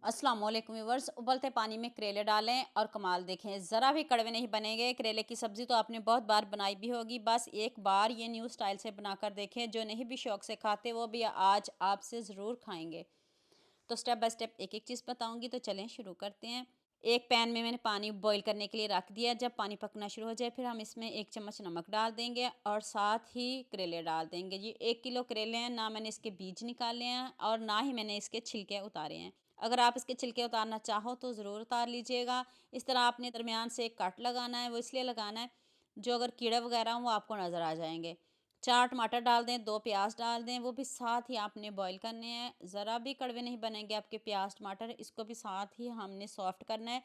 अस्सलाम वालेकुम व्यूअर्स। उबलते पानी में करेले डालें और कमाल देखें, ज़रा भी कड़वे नहीं बनेंगे। करेले की सब्ज़ी तो आपने बहुत बार बनाई भी होगी, बस एक बार ये न्यू स्टाइल से बनाकर देखें। जो नहीं भी शौक से खाते वो भी आज आपसे ज़रूर खाएंगे। तो स्टेप बाय स्टेप एक एक चीज़ बताऊंगी, तो चलें शुरू करते हैं। एक पैन में मैंने पानी बॉईल करने के लिए रख दिया। जब पानी पकना शुरू हो जाए फिर हम इसमें 1 चम्मच नमक डाल देंगे और साथ ही करेले डाल देंगे। जी 1 किलो करेले हैं, ना मैंने इसके बीज निकाले हैं और ना ही मैंने इसके छिलके उतारे हैं। अगर आप इसके छिलके उतारना चाहो तो ज़रूर उतार लीजिएगा। इस तरह आपने दरमियान से एक कट लगाना है, वो इसलिए लगाना है जो अगर कीड़े वगैरह हों वो आपको नज़र आ जाएंगे। 4 टमाटर डाल दें, 2 प्याज डाल दें, वो भी साथ ही आपने बॉईल करने हैं। ज़रा भी कड़वे नहीं बनेंगे आपके प्याज टमाटर, इसको भी साथ ही हमने सॉफ्ट करना है।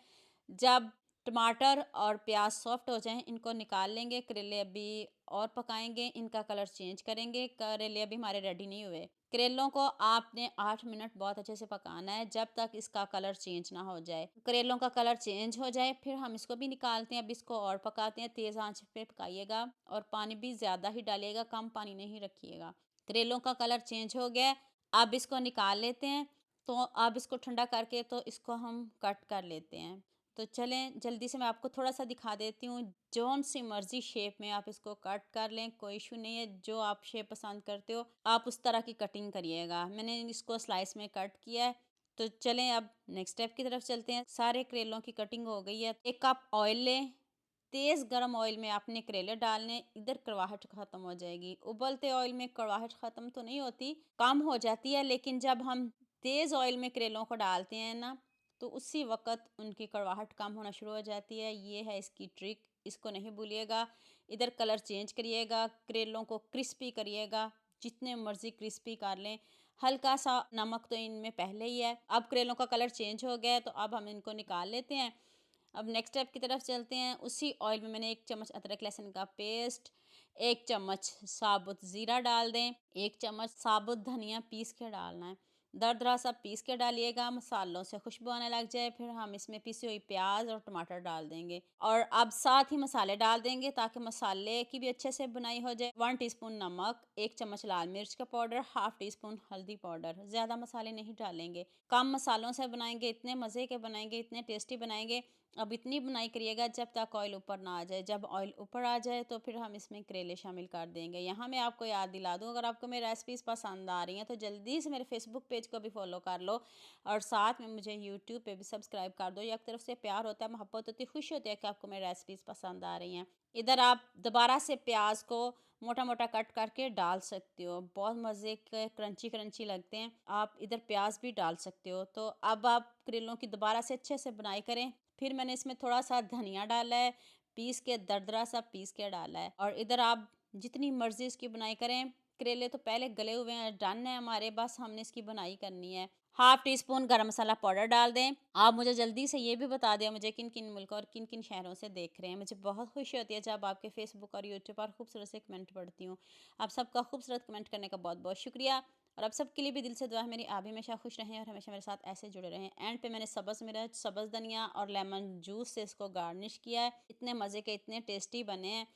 जब टमाटर और प्याज सॉफ्ट हो जाएं इनको निकाल लेंगे। करेले अभी और पकाएंगे, इनका कलर चेंज करेंगे। करेले अभी हमारे रेडी नहीं हुए। करेलों को आपने 8 मिनट बहुत अच्छे से पकाना है, जब तक इसका कलर चेंज ना हो जाए। करेलों का कलर चेंज हो जाए फिर हम इसको भी निकालते हैं। अब इसको और पकाते हैं, तेज़ आंच पे पकाइएगा और पानी भी ज़्यादा ही डालिएगा, कम पानी नहीं रखिएगा। करेलों का कलर चेंज हो गया है, अब इसको निकाल लेते हैं। तो अब इसको ठंडा करके तो इसको हम कट कर लेते हैं। तो चलें जल्दी से मैं आपको थोड़ा-सा दिखा देती हूँ। जौन-सी मर्ज़ी शेप में आप इसको कट कर लें, कोई इश्यू नहीं है। जो आप शेप पसंद करते हो, आप उस तरह की कटिंग करिएगा। मैंने इसको स्लाइस में कट किया है। तो चलें अब नेक्स्ट स्टेप की तरफ चलते हैं। सारे करेलों की कटिंग हो गई है। 1 कप ऑयल लें, तेज़ गरम ऑयल में आपने करेले डालने, इधर कड़वाहट ख़त्म हो जाएगी। उबलते ऑयल में कड़वाहट ख़त्म तो नहीं होती, कम हो जाती है, लेकिन जब हम तेज़ ऑयल में करेलों को डालते हैं ना, तो उसी वक़्त उनकी कड़वाहट कम होना शुरू हो जाती है। ये है इसकी ट्रिक, इसको नहीं भूलिएगा। इधर कलर चेंज करिएगा, करेलों को क्रिस्पी करिएगा, जितने मर्ज़ी क्रिस्पी कर लें। हल्का सा नमक तो इनमें पहले ही है। अब करेलों का कलर चेंज हो गया है, तो अब हम इनको निकाल लेते हैं। अब नेक्स्ट स्टेप की तरफ चलते हैं। उसी ऑयल में मैंने 1 चम्मच अदरक लहसुन का पेस्ट, 1 चम्मच साबुत ज़ीरा डाल दें, 1 चम्मच साबुत धनिया पीस के डालना है। दरदरा सा पीस के डालिएगा, मसालों से खुशबू आने लग जाए फिर हम इसमें पिसी हुई प्याज और टमाटर डाल देंगे और अब साथ ही मसाले डाल देंगे ताकि मसाले की भी अच्छे से बुनाई हो जाए। 1 टीस्पून नमक, 1 चम्मच लाल मिर्च का पाउडर, हाफ टी स्पून हल्दी पाउडर। ज़्यादा मसाले नहीं डालेंगे, कम मसालों से बनाएंगे, इतने मज़े के बनाएंगे, इतने टेस्टी बनाएंगे। अब इतनी बुनाई करिएगा जब तक ऑयल ऊपर ना आ जाए। जब ऑयल ऊपर आ जाए तो फिर हम इसमें करेले शामिल कर देंगे। यहाँ मैं आपको याद दिला दूँ, अगर आपको मेरी रेसिपीज़ पसंद आ रही हैं तो जल्दी से मेरे फेसबुक पेज को भी फॉलो कर लो और साथ में मुझे यूट्यूब पे भी सब्सक्राइब कर दो। एक तरफ से प्यार होता है, मोहब्बत होती है, खुशी होती है कि आपको मेरी रेसिपीज़ पसंद आ रही हैं। इधर आप दोबारा से प्याज को मोटा मोटा कट करके डाल सकते हो, बहुत मज़े के क्रंची क्रंची लगते हैं। आप इधर प्याज भी डाल सकते हो। तो अब आप करेलों की दोबारा से अच्छे से बुनाई करें। फिर मैंने इसमें थोड़ा-सा धनिया डाला है, पीस के दरदरा सा पीस के डाला है और इधर आप जितनी मर्ज़ी इसकी बुनाई करें। करेले तो पहले गले हुए हैं, डन है हमारे, बस हमने इसकी बुनाई करनी है। हाफ़ टी स्पून गरम मसाला पाउडर डाल दें। आप मुझे जल्दी से ये भी बता दें मुझे किन-किन मुल्कों और किन-किन शहरों से देख रहे हैं। मुझे बहुत खुशी होती है जब आपके फ़ेसबुक और यूट्यूब पर खूबसूरत से कमेंट पढ़ती हूँ। आप सबका खूबसूरत कमेंट करने का बहुत-बहुत शुक्रिया और आप सबके लिए भी दिल से दुआ है मेरी, आप भी हमेशा खुश रहें और हमेशा मेरे साथ ऐसे जुड़े रहें। एंड पे मैंने सब्ज़ मिर्च, सब्ज़ धनिया और लेमन जूस से इसको गार्निश किया है। इतने मज़े के, इतने टेस्टी बने हैं।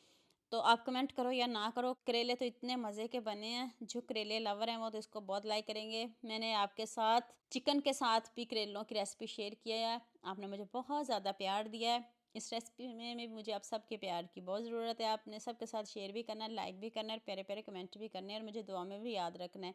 तो आप कमेंट करो या ना करो, करेले तो इतने मज़े के बने हैं। जो करेले लवर हैं वो तो इसको बहुत लाइक करेंगे। मैंने आपके साथ चिकन के साथ भी करेलों की रेसिपी शेयर किया है, आपने मुझे बहुत ज़्यादा प्यार दिया है। इस रेसिपी में भी मुझे आप सबके प्यार की बहुत ज़रूरत है। आपने सबके साथ शेयर भी करना है, लाइक भी करना है और प्यारे प्यारे कमेंट भी करने हैं और मुझे दुआ में भी याद रखना है।